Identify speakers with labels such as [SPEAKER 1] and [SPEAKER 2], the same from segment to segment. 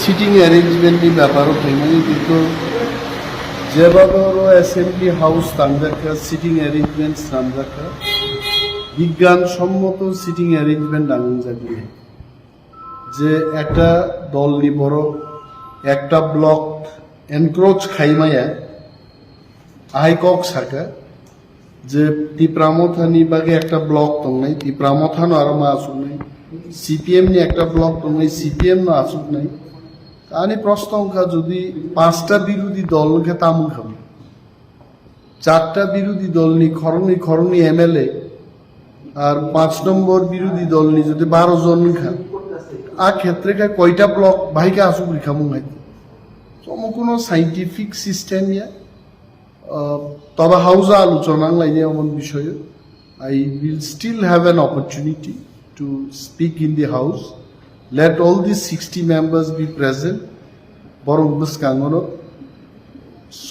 [SPEAKER 1] sitting অ্যারেঞ্জমেন্টની ব্যাপারও প্রেমানি কিন্তু যেভাবে ওরা অ্যাসেম্বলি হাউস তানজাকা সিটিং অ্যারেঞ্জমেন্ট তানজাকা বিজ্ঞানসম্মত সিটিং অ্যারেঞ্জমেন্ট আনজাকি যে একটা দল নি বড় একটা ব্লক এনক্রোচ খাইমায়া আইকক সাকা যে টিপ্রা মথানি বাগে একটা ব্লক দंनाय টিপ্রা মথানো আর মা আসুক নাই সিপিএম নি একটা ব্লক দंनाय সিপিএম নো আসুক নাই তানি প্রশ্ন অঙ্কা যদি পাঁচটা বিরোধী দলকে তামুল খাবে চারটা বিরোধী দল নি খরনি এমএলএ আর 5 নম্বর বিরোধী দল নি যদি 12 জন খা আ ক্ষেত্রে কয়টা ব্লক ভাইকে আসুক লিখামু নাই তমো কোনো সাইন্টিফিক সিস্টেম ইয়া তবে হাউজা আলোচনা লাইনে এমন বিষয় I will still have an opportunity to speak in the house let all the 60 members be present বরং বুসকাঙ্গন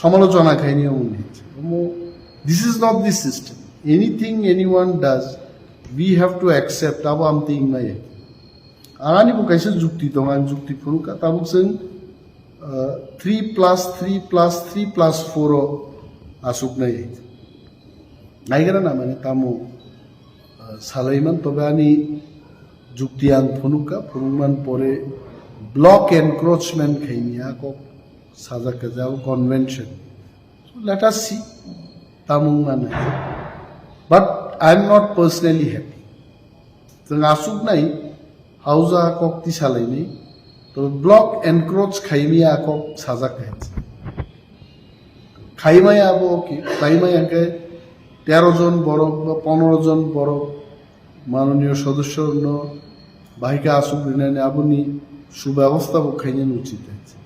[SPEAKER 1] সমালোচনা খাইনি এমন this is not the system anything anyone does we have to accept আবো আমতে ইংনাই আনি বুকাইছে যুক্তি দং আন যুক্তি ফুরুকা তাবুক जों 3+3+3+4 আসুক নাই নাইগেরা না মানে তামো সালাইমান তবে আনি যুক্তি আন ফুনুকা ফুরুমান পরে ব্লক এনক্রোচমেন্ট খাইনিয়া কক সাজাকে যাও কনভেনশন লেট আস সি তামুং মানে but I am not personally happy जों আসুক নাই হাউজা কক্তি সালাইনি তো ব্লক এনক্রোচ খাইমিয়া কক সাজা খাইছে খাইমায়া আবো কি খাইমায়াকে 13 জন বড় বা 15 জন বড় মাননীয় সদস্য বাহিকা আসুক দিনে আপনি সুব্যবস্থা খাইনে উচিত আছে